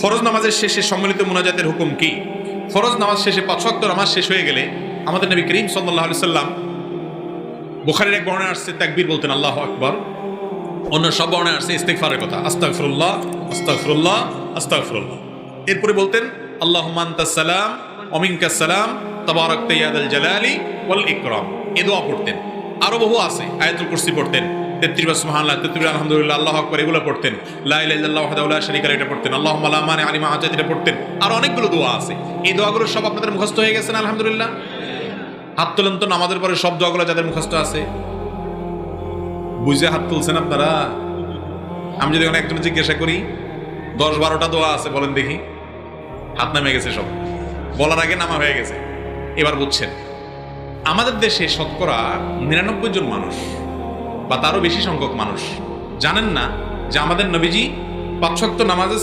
ফরজ নামাজের শেষে সম্মিলিত মুনাজাতের হুকুম কি? ফরজ নামাজ শেষে 5 ওয়াক্ত নামাজ শেষ হয়ে গেলে আমাদের নবী করিম সাল্লাল্লাহু আলাইহি সাল্লাম, বুখারীর এক বর্ণনায় আসছে তাকবীর বলতেন আল্লাহু আকবার, অন্য সব বর্ণনায় আসছে ইস্তিগফারের কথা, আস্তাগফিরুল্লাহ আস্তাগফিরুল্লাহ আস্তাগফিরুল্লাহ। এরপরে বলতেন আল্লাহুম্মা আনতাস সালাম ওয়া মিনকাস সালাম তাবারাকতা ইয়া যাল জালালি ওয়াল ইকরাম। এই দোয়া পড়তেন। আরো বহু আছে, আয়াতুল কুরসি পড়তেন, 33 বার সুবহানাল্লাহ, 33 বার আলহামদুলিল্লাহ, আল্লাহু আকবার, এগুলো পড়তেন। লা ইলাহা ইল্লাল্লাহু ওয়াহদাহু লা শারীকা লাহু, এটা পড়তেন। আল্লাহুম্মা লা মানিআ লিমা আ'তাইতা, এটা পড়তেন। আর অনেকগুলো দোয়া আছে। এই দোয়াগুলো সব আপনাদের মুখস্থ হয়ে গেছে না? আলহামদুলিল্লাহ। হাত তোলেন তো নামাজের পরে সব দোয়াগুলো যাদের মুখস্থ আছে। বুঝে হাত তুলছেন আপনারা? আমি যদি এখন একজন জিজ্ঞাসা করি 10-12টা দোয়া আছে, বলেন দেখি। হাত নামে গেছে সব, বলার আগে নামা হয়ে গেছে। এবার বুঝছেন, আমাদের দেশে শতকরা 99 জন মানুষ বা তারও বেশি সংখ্যক মানুষ জানেন না যে আমাদের নবীজি 5 ওয়াক্ত নামাজের